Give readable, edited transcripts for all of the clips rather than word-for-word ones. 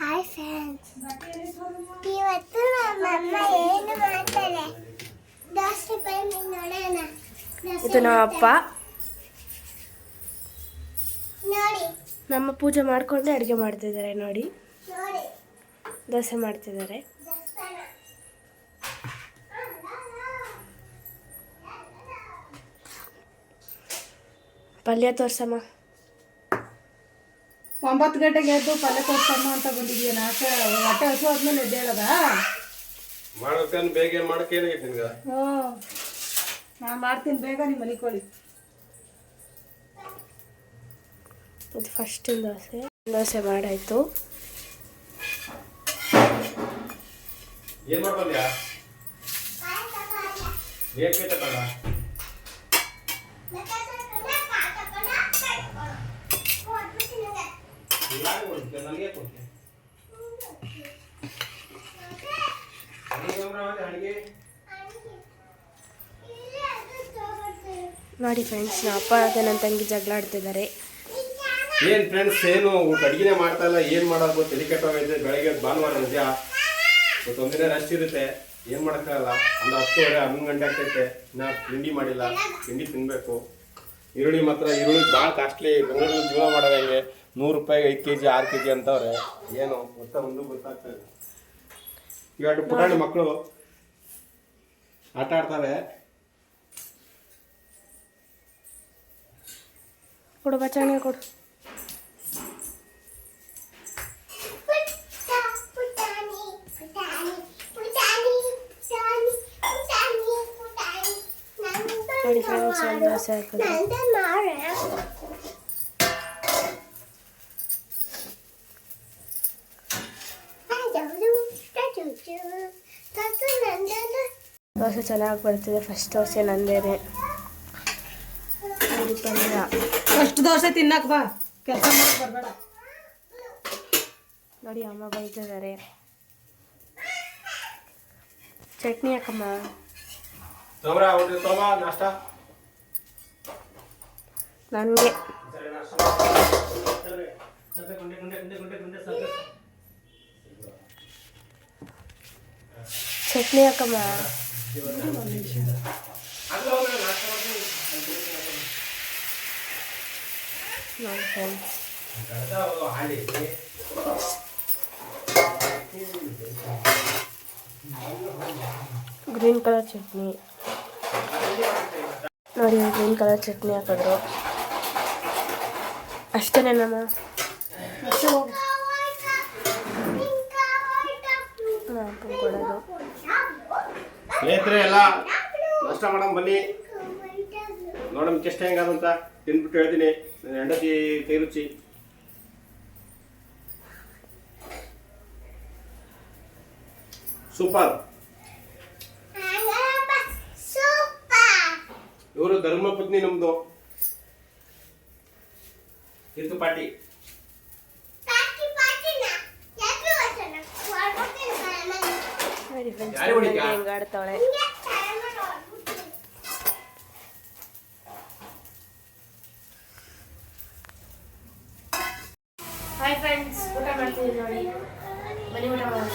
Hi friends, ಇವತ್ತು ನಮ್ಮಮ್ಮ ಏನು ಮಾಡ್ತಾರೆ ದೋಸೆ ಬನ್ನಿ ನೋಡೋಣ. ಇದು ನಮ್ಮ ಅಪ್ಪ ನೋಡಿ, ನಮ್ಮ ಪೂಜೆ ಮಾಡಿಕೊಂಡೆ ಅಡುಗೆ ಮಾಡ್ತಿದ್ದಾರೆ. ನೋಡಿ, ನೋಡಿ ದೋಸೆ ಮಾಡ್ತಿದ್ದಾರೆ. ಪಲ್ಯ ತೋರ್ಸಮ್ಮ. 9 ಗಂಟೆಗೆ ಎದ್ದು ಪಲ್ಯ ತೋರ್ಸಮ್ಮ ಅಂತ ಬಂದಿದ್ದೀಯ. ನಾಕೆ ಹೊಟ್ಟೆ ಹಸು ಆದ್ಮೇಲೆ ಎದ್ದೇಳದ ಮಾಡ್ಬೇಕಂದ್ರೆ ಬೇಗ ಮಾಡಕ್ಕೆ ಏನಾಗೈತೆ ನಿನ್ಗೆ? ಹ್ಞೂ, ನಾನು ಮಾಡ್ತೀನಿ, ಬೇಗ ನಿಮ್ಮ ಮಲಿಕೊಳ್ಳಿ. ಇದು ಫಸ್ಟಿನ ದೋಸೆ ಮಾಡಾಯ್ತು. ಏನ್ ಮಾಡ್ಬಂದ್ಯಾ? ಏನ್ ಕೇಳ್ತಲ್ಲ? ನನಗೆ ಕೊಡ್ತೀನಿ. ನೋಡಿ ಫ್ರೆಂಡ್ಸ್, ನಮ್ಮ ಅಪ್ಪ ಮತ್ತು ನನ್ನ ತಂಗಿ ಜಗಳ ಆಡ್ತಿದ್ದಾರೆ. ಏನ್ ಫ್ರೆಂಡ್ಸ್, ಏನು ಅಡಿಗೆನೆ ಮಾಡ್ತಾ ಇಲ್ಲ, ಏನ್ ಮಾಡೋದು ತಲೆ ಕೆಟ್ಟೋಗೈತೆ. ಬೆಳಗ್ಗೆ ಭಾನುವಾರ ರಜಾ, ಒಂದಿನ ರಶ್ ಇರುತ್ತೆ, ಏನ್ ಮಾಡಕ್ಕಾಗಲ್ಲ. ಒಂದು 10:30 11 ಗಂಟೆ ಆಗ್ತೈತೆ. ಇನ್ನ ತಿಂಡಿ ಮಾಡಿಲ್ಲ, ತಿಂಡಿ ತಿನ್ಬೇಕು. ಈರುಳ್ಳಿ ಮಾತ್ರ ಈರುಳ್ಳಿ ಭಾಳ ಕಾಸ್ಟ್ಲಿ. ಬೆಂಗಳೂರಲ್ಲಿ ಜೀವನ ಮಾಡೋದು ಹೆಂಗೆ? 100 ರೂಪಾಯಿಗೆ 5 kg 6 kg ಅಂತವ್ರೆ. ಏನು ಒಂದು ಗೊತ್ತಾಗ್ತಾ ಇಲ್ಲ. ಇವಾಗ ಪುಟಾಣಿ ಮಕ್ಕಳು ಆಟ ಆಡ್ತವೆ. ಕೊಡು ಬಚಾಣಿ ಕೊಡು. ನೋಡಿ ಫ್ರೆಂಡ್ಸ್, ಒಂದು ದೋಸೆ ಹಾಕಿದ್ರೆ ದೋಸೆ ಚೆನ್ನಾಗಿ ಬರ್ತಿದೆ. ಫಸ್ಟ್ ದೋಸೆ ನಂದೇನೆ. ಪಲ್ಯ ಫಸ್ಟ್ ದೋಸೆ ತಿನ್ನಕ್ ಬಾ, ಕೆಲಸ ಮಾಡಕ್ ಬರಬೇಡ. ನೋಡಿ, ಅಮ್ಮ ಬೈತಿದ್ದಾರೆ. ಚಟ್ನಿ ಹಾಕಮ್ಮ. ನನಗೆ ಚಟ್ನಿ ಹಾಕಮ್ಮ. ನೋಡಿ ಫ್ರೆಂಡ್ಸ್, ಗ್ರೀನ್ ಕಲರ್ ಚಟ್ನಿ. ನೋಡಿ, ಗ್ರೀನ್ ಕಲರ್ ಚಟ್ನಿ ಹಾಕಿದ್ರು. ಅಷ್ಟೇನೇನಮ್ಮ? ಕೊಡೋದು. ಸ್ನೇಹಿತರೆ ಎಲ್ಲ ನಾಷ್ಟ ಮಾಡಮ್ ಬನ್ನಿ, ನೋಡಮ್ ಕೆಷ್ಟ ಹೆಂಗಾದಂತ ತಿಂದ್ಬಿಟ್ಟು ಹೇಳ್ತೀನಿ. ನನ್ನ ಹೆಂಡತಿ ಕೈ ರುಚಿ ಸೂಪರ್. ಇವರು ಧರ್ಮ ಪತ್ನಿ ನಮ್ದು ಕಿತ್ತು ಪಾಟಿ. ಹೆಂಗಾಡ್ತಾವಳೆ. ಹಾಯ್ ಫ್ರೆಂಡ್ಸ್, ಊಟ ಮಾಡ್ತಿದ್ದೀವಿ. ನೋಡಿ, ಬನ್ನಿ ಊಟ ಮಾಡೋಣ.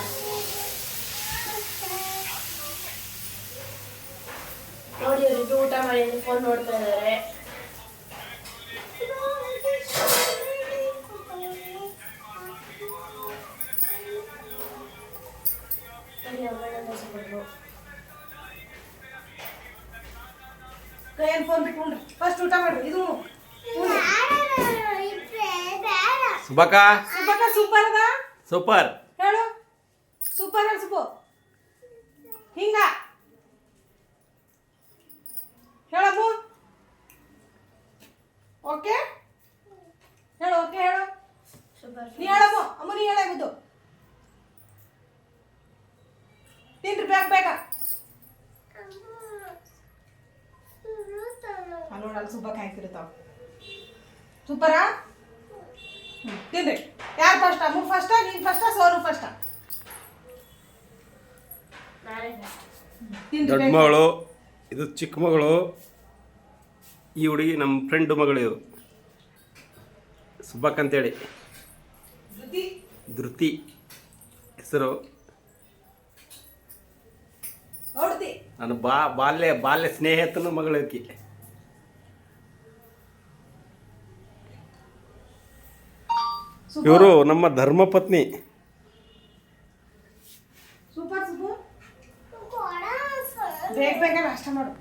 ನೋಡಿ, ಅವರಿಗೂ ಊಟ ಮಾಡಿ ಫೋನ್ ನೋಡ್ತಾ ಇದ್ದಾರೆ. ಕೈಯಲ್ಲಿ ಫೋನ್ ಬಿಟ್ಕೊಂಡ್ರಿ, ಫಸ್ಟ್ ಊಟ ಮಾಡ್ರಿ. ಇದು ಸುಬಕ ಸುಬ್ಬಕ್ಕ ಸೂಪರ್ ಅದ. ಸೂಪರ್ ಹೇಳು, ಸೂಪರ್ ಹೇಳು ಸುಬ್ಬು. ಹಿಂಗ ಹೇಳಮ್ಮ. ಓಕೆ ಹೇಳು, ಓಕೆ ಹೇಳು. ನೀ ಹೇಳಮ್ಮ, ಅಮ್ಮ ನೀ ಹೇಳಾಗುದು. ತಿನ್ರಿ ಬೇಗ ಬೇಗ. ನೋಡಲ್ಲ ಸುಬ್ಬಕ್ಕ ಹಾಕಿರ್ತಾವ. ಸೂಪರಾ? ತಿನ್ರಿ. ಯಾರು ಫಸ್ಟ್? ಅಮ್ಮ ಫಸ್ಟಾ, ನೀನು ಫಸ್ಟಾ, ಸೋನು ಫಸ್ಟಾ? ದೊಡ್ಡ ಮಗಳು, ಇದು ಚಿಕ್ಕ ಮಗಳು, ಈ ಹುಡುಗಿ ನಮ್ಮ ಫ್ರೆಂಡ್ ಮಗಳು ಇವರು ಸುಬ್ಬಕ್ಕ ಅಂತೇಳಿ, ಧೃತಿ. ಧೃತಿ ಹೆಸರು. ನೋಡ್ತಿ ನನ್ನ ಬಾಲ್ಯ ಸ್ನೇಹಿತನ ಮಗಳಕಿ. ಇವರು ನಮ್ಮ ಧರ್ಮಪತ್ನಿ. Super super. ಕೊಡ ಬೇಗ ಬೇಗ ನಾಷ್ಟ ಮಾಡು.